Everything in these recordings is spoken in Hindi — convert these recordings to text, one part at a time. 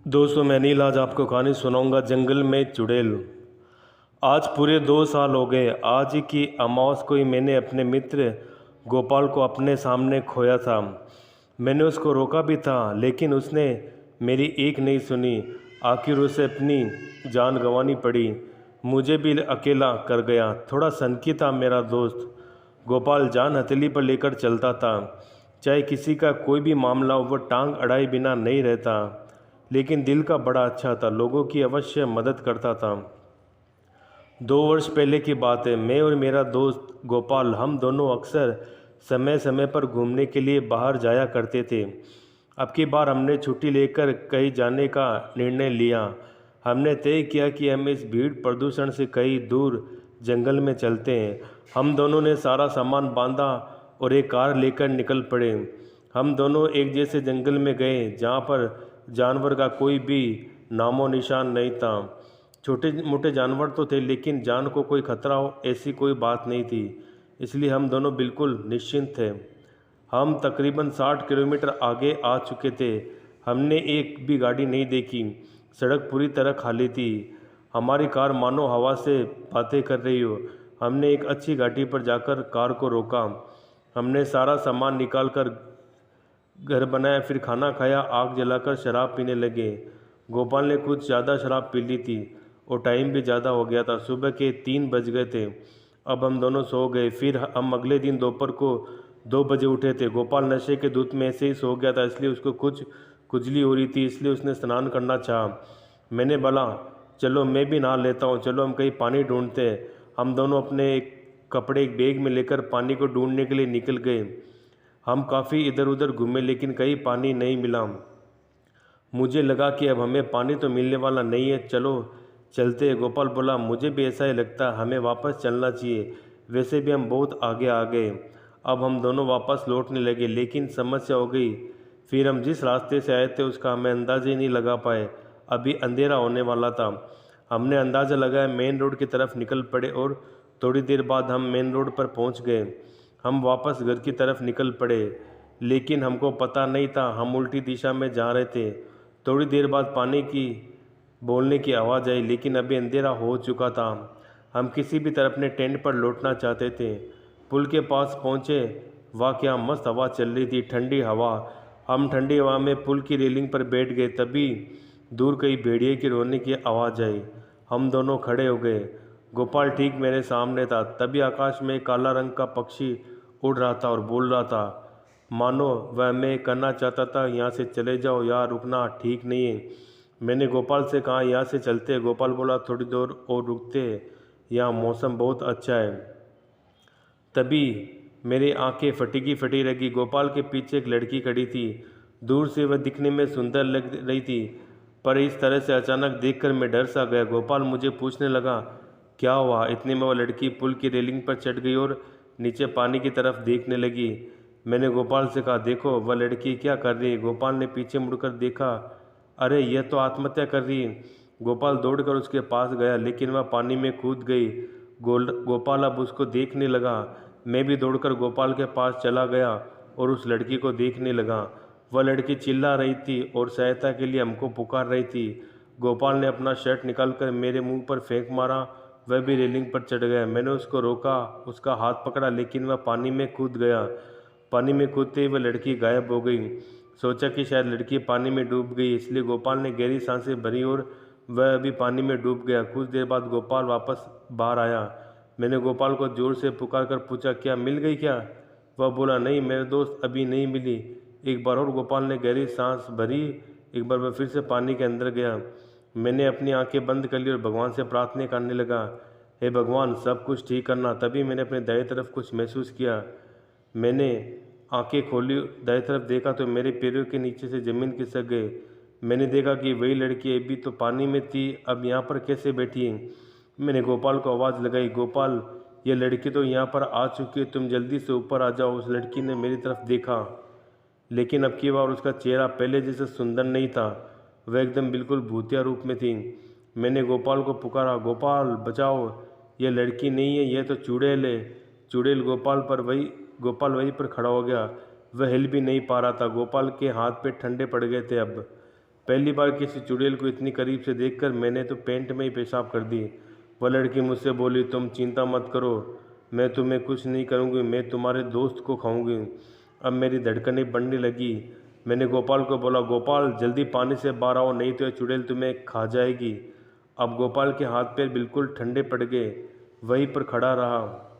दोस्तों मैं नील आज आपको कहानी सुनाऊंगा जंगल में चुड़ैल। आज पूरे 2 साल हो गए। आज ही की अमावस को ही मैंने अपने मित्र गोपाल को अपने सामने खोया था। मैंने उसको रोका भी था लेकिन उसने मेरी एक नहीं सुनी। आखिर उसे अपनी जान गंवानी पड़ी। मुझे भी अकेला कर गया। थोड़ा सनकी था मेरा दोस्त गोपाल। जान हथेली पर लेकर चलता था। चाहे किसी का कोई भी मामला हो वो टांग अड़ाए बिना नहीं रहता। लेकिन दिल का बड़ा अच्छा था। लोगों की अवश्य मदद करता था। 2 वर्ष पहले की बात है। मैं और मेरा दोस्त गोपाल हम दोनों अक्सर समय समय पर घूमने के लिए बाहर जाया करते थे। अब की बार हमने छुट्टी लेकर कहीं जाने का निर्णय लिया। हमने तय किया कि हम इस भीड़ प्रदूषण से कहीं दूर जंगल में चलते हैं। हम दोनों ने सारा सामान बांधा और एक कार लेकर निकल पड़े। हम दोनों एक जैसे जंगल में गए जहाँ पर जानवर का कोई भी नामो निशान नहीं था। छोटे मोटे जानवर तो थे लेकिन जान को कोई खतरा हो ऐसी कोई बात नहीं थी। इसलिए हम दोनों बिल्कुल निश्चिंत थे। हम तकरीबन 60 किलोमीटर आगे आ चुके थे। हमने एक भी गाड़ी नहीं देखी। सड़क पूरी तरह खाली थी। हमारी कार मानो हवा से बातें कर रही हो। हमने एक अच्छी घाटी पर जाकर कार को रोका। हमने सारा सामान निकाल कर घर बनाया, फिर खाना खाया, आग जलाकर शराब पीने लगे। गोपाल ने कुछ ज़्यादा शराब पी ली थी और टाइम भी ज़्यादा हो गया था। सुबह के 3 बज गए थे। अब हम दोनों सो गए। फिर हम अगले दिन दोपहर को 2 बजे उठे थे। गोपाल नशे के धुत में ऐसे ही सो गया था, इसलिए उसको कुछ खुजली हो रही थी, इसलिए उसने स्नान करना चाहा। मैंने बोला चलो मैं भी नहा लेता हूँ, चलो हम कहीं पानी ढूंढते हैं। हम दोनों अपने एक कपड़े एक बैग में लेकर पानी को ढूंढने के लिए निकल गए। हम काफ़ी इधर उधर घूमे लेकिन कहीं पानी नहीं मिला। मुझे लगा कि अब हमें पानी तो मिलने वाला नहीं है, चलो चलते हैं। गोपाल बोला मुझे भी ऐसा ही लगता है, हमें वापस चलना चाहिए। वैसे भी हम बहुत आगे आ गए। अब हम दोनों वापस लौटने लगे लेकिन समस्या हो गई। फिर हम जिस रास्ते से आए थे उसका हमें अंदाज़ा ही नहीं लगा पाए। अभी अंधेरा होने वाला था। हमने अंदाज़ा लगाया, मेन रोड की तरफ निकल पड़े और थोड़ी देर बाद हम मेन रोड पर पहुंच गए। हम वापस घर की तरफ निकल पड़े लेकिन हमको पता नहीं था हम उल्टी दिशा में जा रहे थे। थोड़ी देर बाद पानी की बोलने की आवाज़ आई लेकिन अभी अंधेरा हो चुका था। हम किसी भी तरह अपने टेंट पर लौटना चाहते थे। पुल के पास पहुँचे। वाह क्या मस्त हवा चल रही थी, ठंडी हवा। हम ठंडी हवा में पुल की रेलिंग पर बैठ गए। तभी दूर कहीं भेड़िए की रोने की आवाज़ आई। हम दोनों खड़े हो गए। गोपाल ठीक मेरे सामने था। तभी आकाश में एक काला रंग का पक्षी उड़ रहा था और बोल रहा था मानो वह मैं कहना चाहता था यहाँ से चले जाओ, यहाँ रुकना ठीक नहीं है। मैंने गोपाल से कहा यहाँ से चलते हैं। गोपाल बोला थोड़ी देर और रुकते हैं, यहाँ मौसम बहुत अच्छा है। तभी मेरी आंखें फटी की फटी रही। गोपाल के पीछे एक लड़की खड़ी थी। दूर से वह दिखने में सुंदर लग रही थी पर इस तरह से अचानक देखकर मैं डर सा गया। गोपाल मुझे पूछने लगा क्या हुआ। इतने में वह लड़की पुल की रेलिंग पर चढ़ गई और नीचे पानी की तरफ देखने लगी। मैंने गोपाल से कहा देखो वह लड़की क्या कर रही है। गोपाल ने पीछे मुड़कर देखा। अरे यह तो आत्महत्या कर रही है। गोपाल दौड़कर उसके पास गया लेकिन वह पानी में कूद गई। गोपाल अब उसको देखने लगा। मैं भी दौड़कर गोपाल के पास चला गया और उस लड़की को देखने लगा। वह लड़की चिल्ला रही थी और सहायता के लिए हमको पुकार रही थी। गोपाल ने अपना शर्ट निकालकर मेरे मुंह पर फेंक मारा। वह भी रेलिंग पर चढ़ गया। मैंने उसको रोका, उसका हाथ पकड़ा लेकिन वह पानी में कूद गया। पानी में कूदते ही वह लड़की गायब हो गई। सोचा कि शायद लड़की पानी में डूब गई, इसलिए गोपाल ने गहरी सांसें भरी और वह अभी पानी में डूब गया। कुछ देर बाद गोपाल वापस बाहर आया। मैंने गोपाल को जोर से पुकार कर पूछा क्या मिल गई क्या। वह बोला नहीं मेरे दोस्त, अभी नहीं मिली। एक बार और गोपाल ने गहरी सांस भरी। एक बार वह फिर से पानी के अंदर गया। मैंने अपनी आंखें बंद कर ली और भगवान से प्रार्थना करने लगा, हे भगवान सब कुछ ठीक करना। तभी मैंने अपने दाएं तरफ कुछ महसूस किया। मैंने आंखें खोली, दाएं तरफ देखा तो मेरे पैरों के नीचे से ज़मीन खिसक गई। मैंने देखा कि वही लड़की अभी तो पानी में थी, अब यहाँ पर कैसे बैठी है। मैंने गोपाल को आवाज़ लगाई, गोपाल ये लड़की तो यहाँ पर आ चुकी है, तुम जल्दी से ऊपर आ जाओ। उस लड़की ने मेरी तरफ देखा लेकिन अब की बार उसका चेहरा पहले जैसे सुंदर नहीं था। वह एकदम बिल्कुल भूतिया रूप में थी। मैंने गोपाल को पुकारा, गोपाल बचाओ, यह लड़की नहीं है, यह तो चुड़ैल है। चुड़ैल गोपाल वहीं पर खड़ा हो गया। वह हिल भी नहीं पा रहा था। गोपाल के हाथ पे ठंडे पड़ गए थे। अब पहली बार किसी चुड़ैल को इतनी करीब से देखकर मैंने तो पेंट में ही पेशाब कर दी। वह लड़की मुझसे बोली, तुम चिंता मत करो, मैं तुम्हें कुछ नहीं करूँगी, मैं तुम्हारे दोस्त को खाऊंगी। अब मेरी धड़कनें बढ़ने लगी। मैंने गोपाल को बोला, गोपाल जल्दी पानी से बाहर आओ, नहीं तो यह चुड़ैल तुम्हें खा जाएगी। अब गोपाल के हाथ पैर बिल्कुल ठंडे पड़ गए, वहीं पर खड़ा रहा।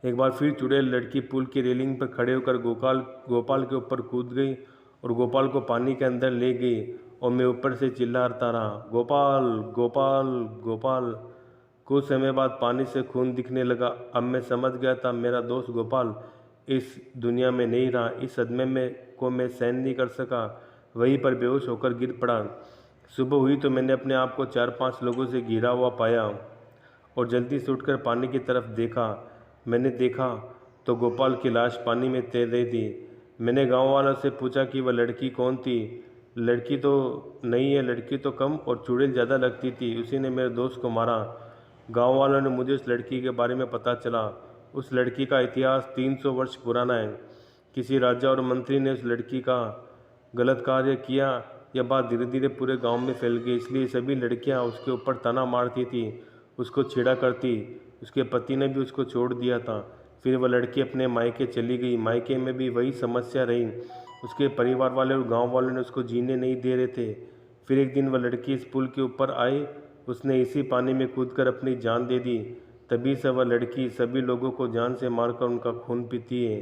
एक बार फिर चुड़ैल लड़की पुल की रेलिंग पर खड़े होकर गोपाल के ऊपर कूद गई और गोपाल को पानी के अंदर ले गई और मैं ऊपर से चिल्लाता रहा, गोपाल गोपाल गोपाल। कुछ समय बाद पानी से खून दिखने लगा। अब मैं समझ गया था मेरा दोस्त गोपाल इस दुनिया में नहीं रहा। इस सदमे में को मैं सहन नहीं कर सका, वहीं पर बेहोश होकर गिर पड़ा। सुबह हुई तो मैंने अपने आप को 4-5 लोगों से घिरा हुआ पाया और जल्दी से उठकर पानी की तरफ देखा। मैंने देखा तो गोपाल की लाश पानी में तैर रही थी। मैंने गांव वालों से पूछा कि वह लड़की कौन थी। लड़की तो नहीं है, लड़की तो कम और चुड़ैल ज़्यादा लगती थी, उसी ने मेरे दोस्त को मारा। गांव वालों ने मुझे उस लड़की के बारे में पता चला। उस लड़की का इतिहास 300 वर्ष पुराना है। किसी राजा और मंत्री ने उस लड़की का गलत कार्य किया। यह बात धीरे धीरे पूरे गांव में फैल गई, इसलिए सभी लड़कियां उसके ऊपर ताना मारती थी, उसको छेड़ा करती। उसके पति ने भी उसको छोड़ दिया था। फिर वह लड़की अपने मायके चली गई। मायके में भी वही समस्या रही, उसके परिवार वाले और गांव वालों ने उसको जीने नहीं दे रहे थे। फिर एक दिन वह लड़की इस पुल के ऊपर आई, उसने इसी पानी में कूदकर अपनी जान दे दी। तभी से वह लड़की सभी लोगों को जान से मारकर उनका खून पीती है।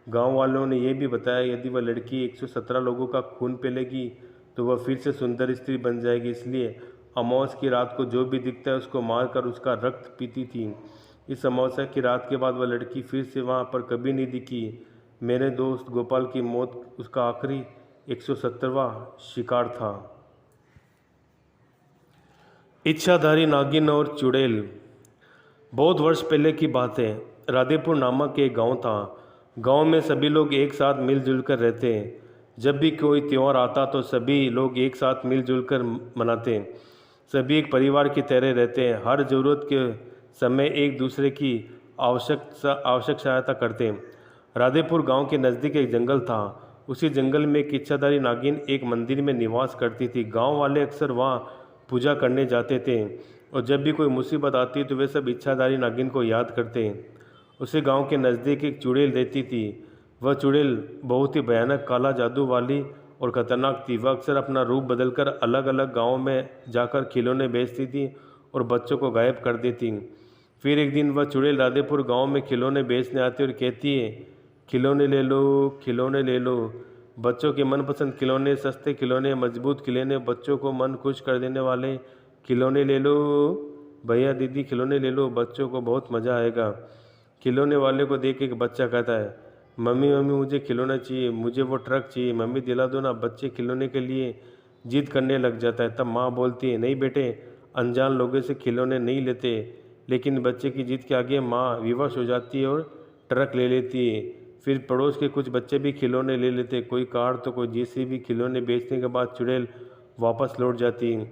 गांव वालों ने यह भी बताया यदि वह लड़की 117 लोगों का खून पी लेगी तो वह फिर से सुंदर स्त्री बन जाएगी, इसलिए अमावस की रात को जो भी दिखता है उसको मारकर उसका रक्त पीती थी। इस अमावस्या की रात के बाद वह लड़की फिर से वहाँ पर कभी नहीं दिखी। मेरे दोस्त गोपाल की मौत उसका आखिरी 117वां शिकार था। इच्छाधारी नागिन और चुड़ैल। बहुत वर्ष पहले की बात है। राधेपुर नामक एक गांव था। गांव में सभी लोग एक साथ मिलजुल कर रहते हैं। जब भी कोई त्यौहार आता तो सभी लोग एक साथ मिलजुल कर मनाते। सभी एक परिवार की तरह रहते हैं। हर ज़रूरत के समय एक दूसरे की आवश्यक सहायता करते। राधेपुर गांव के नज़दीक एक जंगल था। उसी जंगल में एक इच्छाधारी नागिन एक मंदिर में निवास करती थी। गांव वाले अक्सर वहां पूजा करने जाते थे और जब भी कोई मुसीबत आती तो वे सब इच्छाधारी नागिन को याद करते। उसी गांव के नज़दीक एक चुड़ैल रहती थी। वह चुड़ैल बहुत ही भयानक, काला जादू वाली और ख़तरनाक थी। वह अक्सर अपना रूप बदलकर अलग अलग गाँव में जाकर खिलौने बेचती थी और बच्चों को गायब कर देती। फिर एक दिन वह चुड़ैल राधेपुर गांव में खिलौने बेचने आती और कहती है, खिलौने ले लो, खिलौने ले लो। बच्चों के मनपसंद खिलौने, सस्ते खिलौने, मजबूत खिलौने, बच्चों को मन खुश कर देने वाले खिलौने ले लो। भैया दीदी खिलौने ले लो, बच्चों को बहुत मज़ा आएगा। खिलौने वाले को देख एक बच्चा कहता है, मम्मी मम्मी मुझे खिलौना चाहिए, मुझे वो ट्रक चाहिए, मम्मी दिला दो ना। बच्चे खिलौने के लिए जिद करने लग जाता है। तब माँ बोलती है, नहीं बेटे, अनजान लोगों से खिलौने नहीं लेते। लेकिन बच्चे की जिद के आगे माँ विवश हो जाती है और ट्रक ले लेती है। फिर पड़ोस के कुछ बच्चे भी खिलौने ले लेते, कोई कार तो कोई जेसीबी। खिलौने बेचने के बाद चुड़ैल वापस लौट जाती है।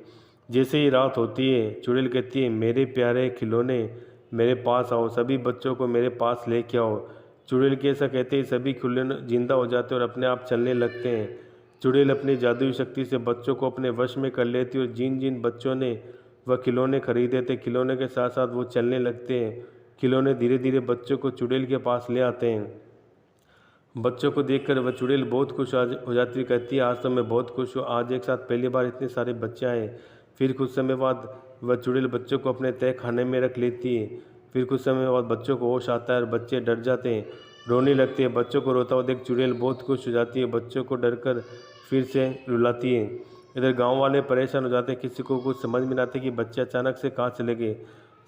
जैसे ही रात होती है चुड़ैल कहती है, मेरे प्यारे खिलौने मेरे पास आओ, सभी बच्चों को मेरे पास लेके आओ। चुड़ैल के ऐसा कहते ही सभी खिलौने जिंदा हो जाते और अपने आप चलने लगते हैं। चुड़ैल अपनी जादुई शक्ति से बच्चों को अपने वश में कर लेती और जिन जिन बच्चों ने वह खिलौने खरीदे थे, खिलौने के साथ साथ वो चलने लगते हैं। खिलौने धीरे धीरे बच्चों को चुड़ैल के पास ले आते हैं। बच्चों को देखकर वह चुड़ैल बहुत खुश हो जाती, कहती है, आज तो मैं बहुत खुश हूँ, आज एक साथ पहली बार इतने सारे बच्चे आए। फिर कुछ समय बाद वह चुड़ैल बच्चों को अपने तय खाने में रख लेती है। फिर कुछ समय बाद बच्चों को होश आता है और बच्चे डर जाते हैं, रोने लगते हैं। बच्चों को रोता हुआ देख चुड़ैल बहुत खुश हो जाती है, बच्चों को डर कर फिर से रुलाती है। इधर गांव वाले परेशान हो जाते हैं, किसी को कुछ समझ में नहीं आता कि बच्चे अचानक से कहाँ चले गए।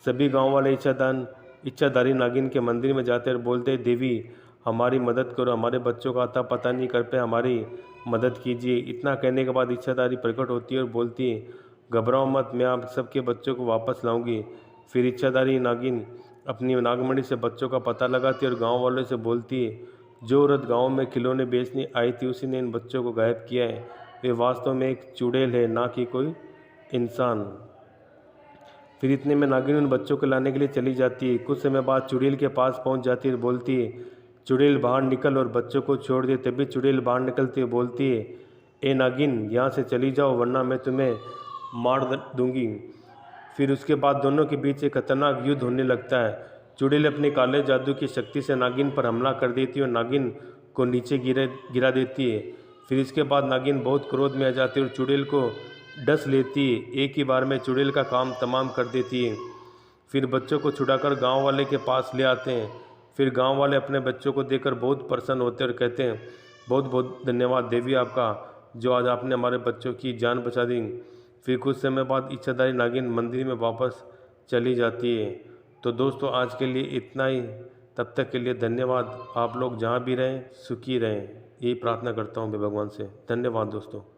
सभी गाँव वाले इच्छाधारी नागिन के मंदिर में जाते हैं और बोलते हैं, देवी हमारी मदद करो, हमारे बच्चों का आता पता नहीं कर पे, हमारी मदद कीजिए। इतना कहने के बाद इच्छाधारी प्रकट होती है और बोलती है, घबराओ मत, मैं आप सबके बच्चों को वापस लाऊंगी। फिर इच्छाधारी नागिन अपनी नागमणि से बच्चों का पता लगाती है और गांव वालों से बोलती है, जो औरत गांव में खिलौने बेचने आई थी उसी ने इन बच्चों को गायब किया है। वे वास्तव में एक चुड़ैल है, ना कि कोई इंसान। फिर इतने में नागिन उन बच्चों को लाने के लिए चली जाती है। कुछ समय बाद चुड़ैल के पास पहुंच जाती है और बोलती है, चुड़ैल बाहर निकल और बच्चों को छोड़ दे। तभी चुड़ैल बाहर निकलती है, बोलती है, ए नागिन, यहाँ से चली जाओ वरना मैं तुम्हें मार दूंगी। फिर उसके बाद दोनों के बीच एक खतरनाक युद्ध होने लगता है। चुड़ैल अपने काले जादू की शक्ति से नागिन पर हमला कर देती है और नागिन को नीचे गिरा देती है। फिर इसके बाद नागिन बहुत क्रोध में आ जाती है और चुड़ैल को डस लेती है। एक ही बार में चुड़ैल का काम तमाम कर देती है। फिर बच्चों को छुड़ाकर गांव वाले के पास ले आते हैं। फिर गांव वाले अपने बच्चों को देखकर बहुत प्रसन्न होते हैं और कहते हैं, बहुत बहुत धन्यवाद देवी आपका, जो आज आपने हमारे बच्चों की जान बचा दी। फिर कुछ समय बाद इच्छाधारी नागिन मंदिर में वापस चली जाती है। तो दोस्तों आज के लिए इतना ही। तब तक के लिए धन्यवाद। आप लोग जहाँ भी रहें सुखी रहें, यही प्रार्थना करता हूँ मैं भगवान से। धन्यवाद दोस्तों।